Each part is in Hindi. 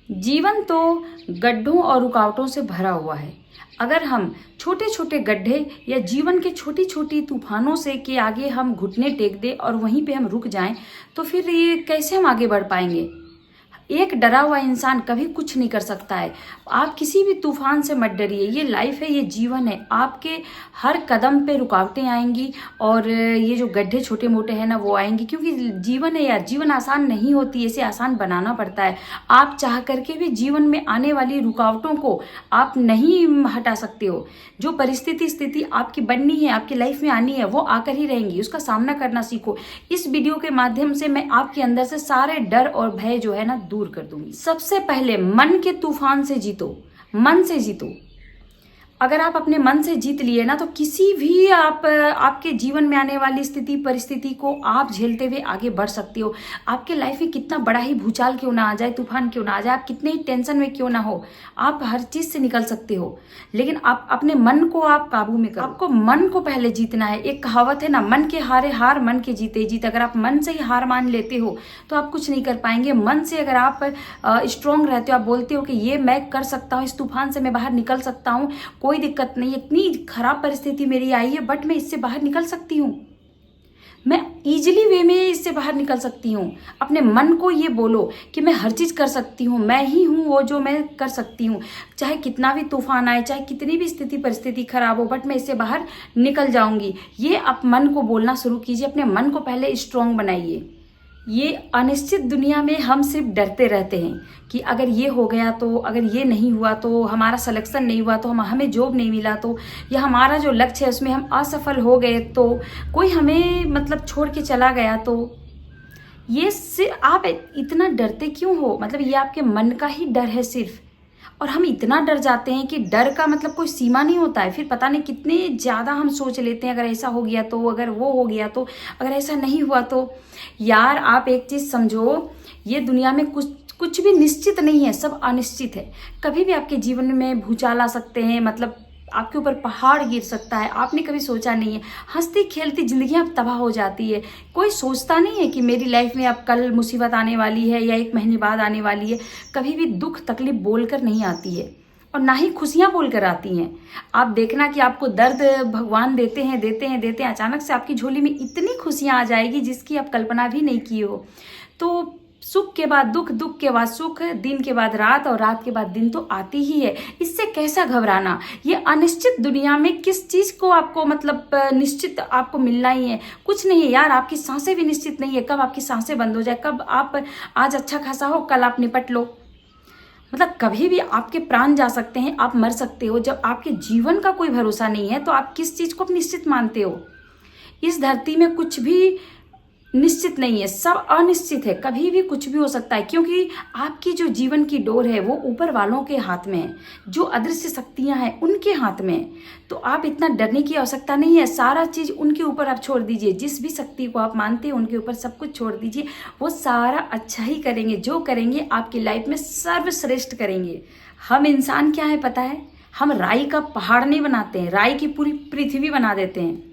जीवन तो गड्ढों और रुकावटों से भरा हुआ है। अगर हम छोटे छोटे गड्ढे या जीवन के छोटी छोटी तूफानों से के आगे हम घुटने टेक दें और वहीं पे हम रुक जाएं, तो फिर ये कैसे हम आगे बढ़ पाएंगे। एक डरा हुआ इंसान कभी कुछ नहीं कर सकता है। आप किसी भी तूफान से मत डरिए। ये लाइफ है, ये जीवन है। आपके हर कदम पे रुकावटें आएंगी और ये जो गड्ढे छोटे मोटे हैं ना, वो आएंगी, क्योंकि जीवन है यार। जीवन आसान नहीं होती, इसे आसान बनाना पड़ता है। आप चाह करके भी जीवन में आने वाली रुकावटों को आप नहीं हटा सकते हो। जो परिस्थिति स्थिति आपकी बननी है, आपकी लाइफ में आनी है, वो आकर ही रहेंगी। उसका सामना करना सीखो। इस वीडियो के माध्यम से मैं आपके अंदर से सारे डर और भय जो है ना दूर कर दूंगी। सबसे पहले मन के तूफान से जीतो, मन से जीतो। अगर आप अपने मन से जीत लिए ना, तो किसी भी आपके जीवन में आने वाली स्थिति परिस्थिति को आप झेलते हुए आगे बढ़ सकते हो। आपके लाइफ में कितना बड़ा ही भूचाल क्यों ना आ जाए, तूफान क्यों ना आ जाए, आप कितने ही टेंशन में क्यों ना हो, आप हर चीज से निकल सकते हो। लेकिन आप अपने मन को आप काबू में करो। आपको मन को पहले जीतना है। एक कहावत है ना, मन के हारे हार, मन के जीते जीत। अगर आप मन से ही हार मान लेते हो तो आप कुछ नहीं कर पाएंगे। मन से अगर आप स्ट्रांग रहते हो, आप बोलते हो कि ये मैं कर सकता हूँ, इस तूफान से मैं बाहर निकल सकता हूँ, कोई दिक्कत नहीं, इतनी खराब परिस्थिति मेरी आई है बट मैं इससे बाहर निकल सकती हूँ, मैं इजीली वे में इससे बाहर निकल सकती हूँ। अपने मन को ये बोलो कि मैं हर चीज कर सकती हूँ, मैं ही हूँ वो जो मैं कर सकती हूँ। चाहे कितना भी तूफान आए, चाहे कितनी भी स्थिति परिस्थिति खराब हो, बट मैं इससे बाहर निकल जाऊंगी। ये आप मन को बोलना शुरू कीजिए। अपने मन को पहले स्ट्रांग बनाइए। ये अनिश्चित दुनिया में हम सिर्फ डरते रहते हैं कि अगर ये हो गया तो, अगर ये नहीं हुआ तो, हमारा सिलेक्शन नहीं हुआ तो, हमें जॉब नहीं मिला तो, या हमारा जो लक्ष्य है उसमें हम असफल हो गए तो, कोई हमें मतलब छोड़ के चला गया तो, ये सिर्फ आप इतना डरते क्यों हो। मतलब ये आपके मन का ही डर है सिर्फ। और हम इतना डर जाते हैं कि डर का मतलब कोई सीमा नहीं होता है। फिर पता नहीं कितने ज़्यादा हम सोच लेते हैं, अगर ऐसा हो गया तो, अगर वो हो गया तो, अगर ऐसा नहीं हुआ तो। यार आप एक चीज़ समझो, ये दुनिया में कुछ भी निश्चित नहीं है, सब अनिश्चित है। कभी भी आपके जीवन में भूचाल आ सकते हैं, मतलब आपके ऊपर पहाड़ गिर सकता है, आपने कभी सोचा नहीं है। हंसती खेलती जिंदगी अब तबाह हो जाती है। कोई सोचता नहीं है कि मेरी लाइफ में अब कल मुसीबत आने वाली है या 1 महीने बाद आने वाली है। कभी भी दुख तकलीफ बोलकर नहीं आती है और ना ही खुशियां बोलकर आती हैं। आप देखना कि आपको दर्द भगवान देते हैं, अचानक से आपकी झोली में इतनी खुशियां आ जाएगी जिसकी आप कल्पना भी नहीं की हो। तो सुख के बाद दुख, दुख के बाद सुख, दिन के बाद रात और रात के बाद दिन तो आती ही है। इससे कैसा घबराना। ये अनिश्चित दुनिया में किस चीज को आपको मतलब निश्चित आपको मिलना ही है, कुछ नहीं है यार। आपकी सांसें भी निश्चित नहीं है, कब आपकी सांसें बंद हो जाए, कब आप आज अच्छा खासा हो, कल आप निपट लो। मतलब कभी भी आपके प्राण जा सकते हैं, आप मर सकते हो। जब आपके जीवन का कोई भरोसा नहीं है तो आप किस चीज को निश्चित मानते हो। इस धरती में कुछ भी निश्चित नहीं है, सब अनिश्चित है। कभी भी कुछ भी हो सकता है, क्योंकि आपकी जो जीवन की डोर है वो ऊपर वालों के हाथ में है, जो अदृश्य शक्तियां हैं उनके हाथ में है। तो आप इतना डरने की आवश्यकता नहीं है। सारा चीज उनके ऊपर आप छोड़ दीजिए। जिस भी शक्ति को आप मानते हैं उनके ऊपर सब कुछ छोड़ दीजिए। वो सारा अच्छा ही करेंगे। जो करेंगे आपकी लाइफ में सर्वश्रेष्ठ करेंगे। हम इंसान क्या है पता है, हम राई का पहाड़ नहीं बनाते हैं, राई की पूरी पृथ्वी बना देते हैं।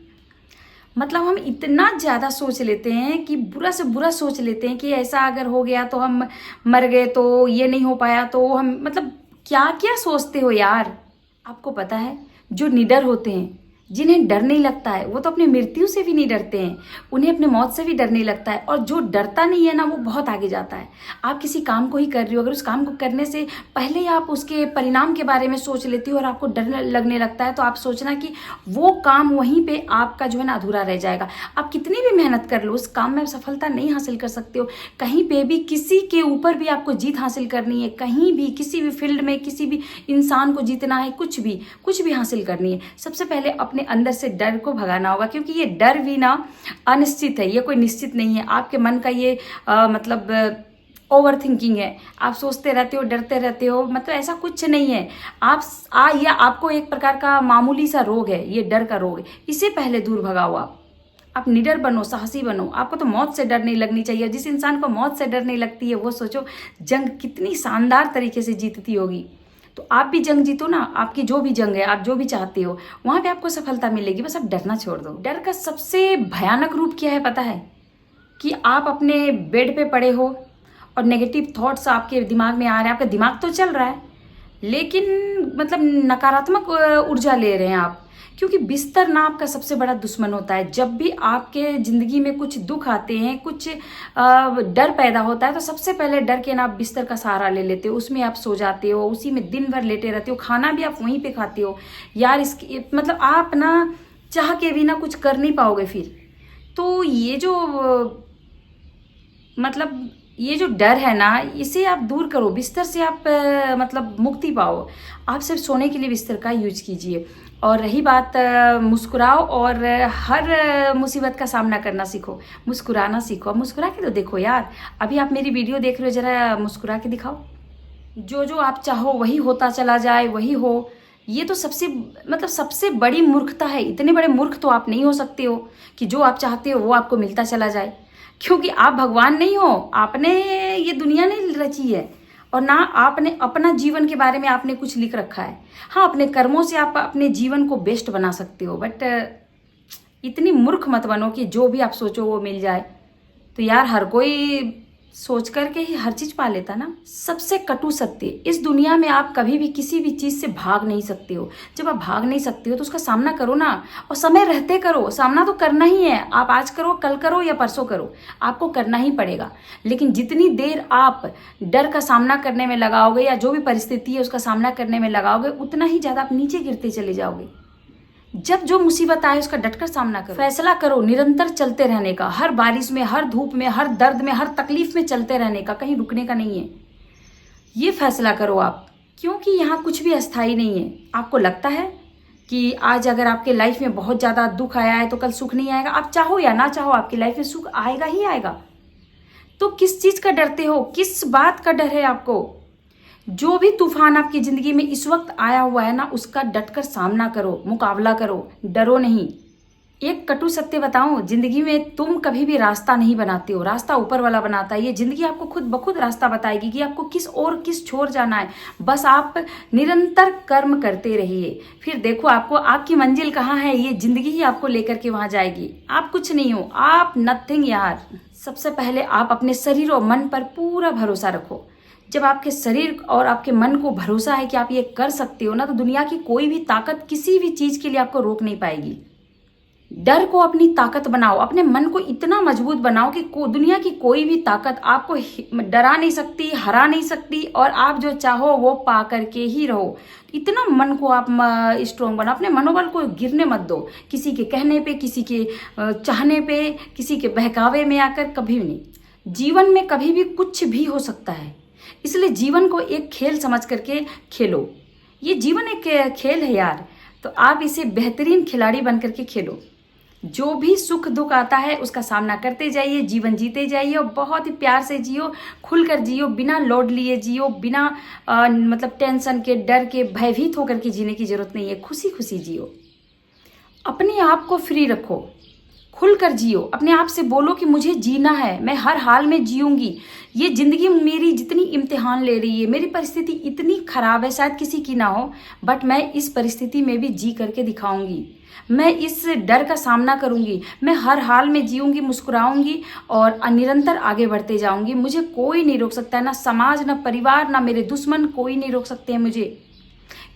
मतलब हम इतना ज़्यादा सोच लेते हैं कि बुरा से बुरा सोच लेते हैं कि ऐसा अगर हो गया तो हम मर गए, तो ये नहीं हो पाया तो हम, मतलब क्या क्या सोचते हो यार। आपको पता है जो निडर होते हैं, जिन्हें डर नहीं लगता है, वो तो अपनी मृत्यु से भी नहीं डरते हैं, उन्हें अपने मौत से भी डर नहीं लगता है। और जो डरता नहीं है ना, वो बहुत आगे जाता है। आप किसी काम को ही कर रही हो, अगर उस काम को करने से पहले ही आप उसके परिणाम के बारे में सोच लेती हो और आपको डर लगने लगता है, तो आप सोचना कि वो काम वहीं पे आपका जो है ना अधूरा रह जाएगा। आप कितनी भी मेहनत कर लो, उस काम में आप सफलता नहीं हासिल कर सकते हो। कहीं पे भी किसी के ऊपर भी आपको जीत हासिल करनी है, कहीं भी किसी भी फील्ड में किसी भी इंसान को जीतना है, कुछ भी हासिल करनी है, सबसे पहले अपने अंदर से डर को भगाना होगा। क्योंकि ये डर भी ना अनिश्चित है, ये कोई निश्चित नहीं है। आपके मन का ये मतलब ओवर थिंकिंग है। आप सोचते रहते हो, डरते रहते हो, मतलब ऐसा कुछ नहीं है। ये आपको एक प्रकार का मामूली सा रोग है, ये डर का रोग है। इसे पहले दूर भगाओ। आप निडर बनो, साहसी बनो। आपको तो मौत से डर नहीं लगनी चाहिए। जिस इंसान को मौत से डर नहीं लगती है, वो सोचो जंग कितनी शानदार तरीके से जीतती होगी। तो आप भी जंग जीतो ना। आपकी जो भी जंग है, आप जो भी चाहते हो, वहां पे आपको सफलता मिलेगी। बस आप डरना छोड़ दो। डर का सबसे भयानक रूप क्या है पता है, कि आप अपने बेड पे पड़े हो और नेगेटिव थॉट्स आपके दिमाग में आ रहे हैं, आपका दिमाग तो चल रहा है लेकिन मतलब नकारात्मक ऊर्जा ले रहे हैं आप, क्योंकि बिस्तर ना आपका सबसे बड़ा दुश्मन होता है। जब भी आपके जिंदगी में कुछ दुख आते हैं, कुछ डर पैदा होता है, तो सबसे पहले डर के ना आप बिस्तर का सहारा ले लेते हो, उसमें आप सो जाते हो, उसी में दिन भर लेटे रहते हो, खाना भी आप वहीं पे खाते हो यार। इसकी मतलब आप ना चाह के भी ना कुछ कर नहीं पाओगे फिर। तो ये जो मतलब ये जो डर है ना, इसे आप दूर करो, बिस्तर से आप मतलब मुक्ति पाओ। आप सिर्फ सोने के लिए बिस्तर का यूज कीजिए। और रही बात मुस्कुराओ और हर मुसीबत का सामना करना सीखो, मुस्कुराना सीखो। अब मुस्कुरा के तो देखो यार, अभी आप मेरी वीडियो देख रहे हो, जरा मुस्कुरा के दिखाओ। जो जो आप चाहो वही होता चला जाए, वही हो। ये तो सबसे बड़ी मूर्खता है। इतने बड़े मूर्ख तो आप नहीं हो सकते हो कि जो आप चाहते हो वो आपको मिलता चला जाए, क्योंकि आप भगवान नहीं हो। आपने ये दुनिया नहीं रची है और ना आपने अपना जीवन के बारे में आपने कुछ लिख रखा है। हाँ, अपने कर्मों से आप अपने जीवन को बेस्ट बना सकते हो, बट इतनी मूर्ख मत बनो कि जो भी आप सोचो वो मिल जाए। तो यार हर कोई सोच करके ही हर चीज पा लेता ना। सबसे कटु सत्य, इस दुनिया में आप कभी भी किसी भी चीज से भाग नहीं सकते हो। जब आप भाग नहीं सकते हो तो उसका सामना करो ना, और समय रहते करो। सामना तो करना ही है, आप आज करो, कल करो या परसों करो, आपको करना ही पड़ेगा। लेकिन जितनी देर आप डर का सामना करने में लगाओगे या जो भी परिस्थिति है उसका सामना करने में लगाओगे, उतना ही ज्यादा आप नीचे गिरते चले जाओगे। जब जो मुसीबत आए उसका डटकर सामना करो। फैसला करो निरंतर चलते रहने का, हर बारिश में, हर धूप में, हर दर्द में, हर तकलीफ में चलते रहने का, कहीं रुकने का नहीं है। ये फैसला करो आप, क्योंकि यहाँ कुछ भी अस्थायी नहीं है। आपको लगता है कि आज अगर आपके लाइफ में बहुत ज्यादा दुख आया है तो कल सुख नहीं आएगा। आप चाहो या ना चाहो, आपकी लाइफ में सुख आएगा ही आएगा। तो किस चीज का डरते हो, किस बात का डर है आपको? जो भी तूफान आपकी जिंदगी में इस वक्त आया हुआ है ना, उसका डटकर सामना करो, मुकाबला करो, डरो नहीं। एक कटु सत्य बताऊं, जिंदगी में तुम कभी भी रास्ता नहीं बनाते हो, रास्ता ऊपर वाला बनाता है। ये जिंदगी आपको खुद ब खुद रास्ता बताएगी कि आपको किस ओर किस छोर जाना है। बस आप निरंतर कर्म करते रहिए, फिर देखो आपको आपकी मंजिल कहाँ है। ये जिंदगी ही आपको लेकर के वहां जाएगी। आप कुछ नहीं हो, आप नथिंग यार। सबसे पहले आप अपने शरीर और मन पर पूरा भरोसा रखो। जब आपके शरीर और आपके मन को भरोसा है कि आप ये कर सकते हो ना, तो दुनिया की कोई भी ताकत किसी भी चीज के लिए आपको रोक नहीं पाएगी। डर को अपनी ताकत बनाओ, अपने मन को इतना मजबूत बनाओ कि दुनिया की कोई भी ताकत आपको डरा नहीं सकती, हरा नहीं सकती, और आप जो चाहो वो पा करके ही रहो। इतना मन को आप स्ट्रोंग बनाओ, अपने मनोबल को गिरने मत दो किसी के कहने पे, किसी के चाहने पे, किसी के बहकावे में आकर। कभी भी नहीं। जीवन में कभी भी कुछ भी हो सकता है, इसलिए जीवन को एक खेल समझ करके खेलो। ये जीवन एक खेल है यार, तो आप इसे बेहतरीन खिलाड़ी बन करके खेलो। जो भी सुख दुख आता है उसका सामना करते जाइए, जीवन जीते जाइए और बहुत ही प्यार से जियो, खुलकर जियो, बिना लोड लिए जियो, बिना मतलब टेंशन के, डर के, भयभीत होकर के जीने की जरूरत नहीं है। खुशी खुशी जियो, अपने आप को फ्री रखो, खुलकर जियो। अपने आप से बोलो कि मुझे जीना है, मैं हर हाल में जीऊंगी। ये जिंदगी मेरी जितनी इम्तिहान ले रही है, मेरी परिस्थिति इतनी खराब है, शायद किसी की ना हो, बट मैं इस परिस्थिति में भी जी करके दिखाऊंगी। मैं इस डर का सामना करूंगी, मैं हर हाल में जीऊंगी, मुस्कुराऊंगी और निरंतर आगे बढ़ते जाऊंगी। मुझे कोई नहीं रोक सकता है, ना समाज, ना परिवार, ना मेरे दुश्मन, कोई नहीं रोक सकते हैं मुझे।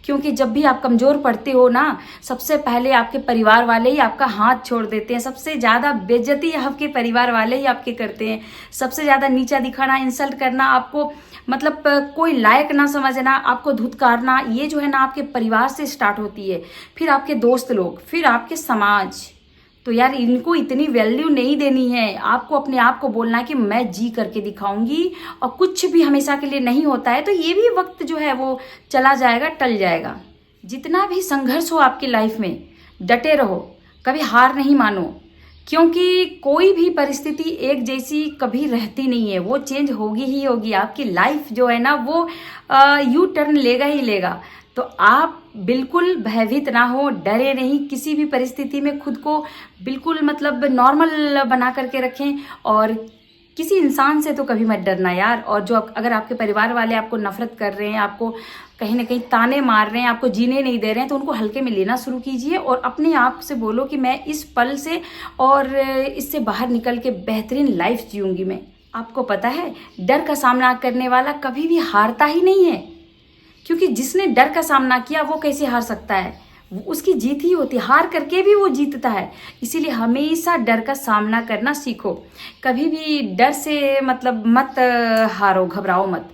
क्योंकि जब भी आप कमजोर पड़ते हो ना, सबसे पहले आपके परिवार वाले ही आपका हाथ छोड़ देते हैं। सबसे ज्यादा बेइज्जती आपके परिवार वाले ही आपके करते हैं। सबसे ज्यादा नीचा दिखाना, इंसल्ट करना, आपको मतलब कोई लायक ना समझना, आपको धुतकारना, ये जो है ना आपके परिवार से स्टार्ट होती है, फिर आपके दोस्त लोग, फिर आपके समाज। तो यार इनको इतनी वैल्यू नहीं देनी है। आपको अपने आप को बोलना है कि मैं जी करके दिखाऊंगी, और कुछ भी हमेशा के लिए नहीं होता है। तो ये भी वक्त जो है वो चला जाएगा, टल जाएगा। जितना भी संघर्ष हो आपकी लाइफ में, डटे रहो, कभी हार नहीं मानो, क्योंकि कोई भी परिस्थिति एक जैसी कभी रहती नहीं है, वो चेंज होगी ही होगी। आपकी लाइफ जो है ना वो यू टर्न लेगा ही लेगा। तो आप बिल्कुल भयभीत ना हो, डरे नहीं। किसी भी परिस्थिति में खुद को बिल्कुल मतलब नॉर्मल बना करके रखें, और किसी इंसान से तो कभी मत डरना यार। और जो अगर आपके परिवार वाले आपको नफरत कर रहे हैं, आपको कहीं ना कहीं ताने मार रहे हैं, आपको जीने नहीं दे रहे हैं, तो उनको हल्के में लेना शुरू कीजिए और अपने आप से बोलो कि मैं इस पल से और इससे बाहर निकल के बेहतरीन लाइफ जीऊंगी मैं। आपको पता है, डर का सामना करने वाला कभी भी हारता ही नहीं है, क्योंकि जिसने डर का सामना किया वो कैसे हार सकता है। उसकी जीत ही होती है, हार करके भी वो जीतता है। इसीलिए हमेशा डर का सामना करना सीखो। कभी भी डर से मतलब मत हारो, घबराओ मत।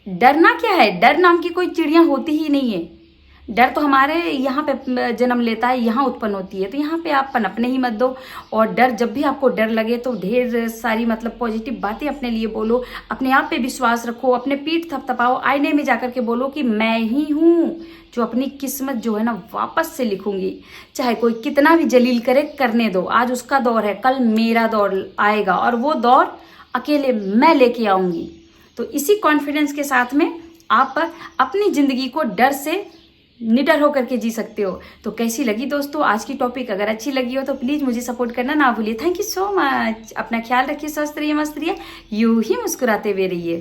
डरना क्या है, डर नाम की कोई चिड़िया होती ही नहीं है। डर तो हमारे यहाँ पे जन्म लेता है, यहाँ उत्पन्न होती है, तो यहाँ पे आप पनपने ही मत दो। और डर, जब भी आपको डर लगे तो ढेर सारी मतलब पॉजिटिव बातें अपने लिए बोलो, अपने आप पे विश्वास रखो, अपने पीठ थपथपाओ, आईने में जाकर के बोलो कि मैं ही हूँ जो अपनी किस्मत जो है ना वापस से लिखूंगी। चाहे कोई कितना भी जलील करे, करने दो। आज उसका दौर है, कल मेरा दौर आएगा और वो दौर अकेले मैं लेके आऊंगी। तो इसी कॉन्फिडेंस के साथ में आप अपनी जिंदगी को डर से निडर होकर के जी सकते हो। तो कैसी लगी दोस्तों आज की टॉपिक? अगर अच्छी लगी हो तो प्लीज़ मुझे सपोर्ट करना ना भूलिए। Thank you so much. अपना ख्याल रखिए, स्वस्थ रहिए, मस्त रहिए, यूं ही मुस्कुराते हुए रहिए।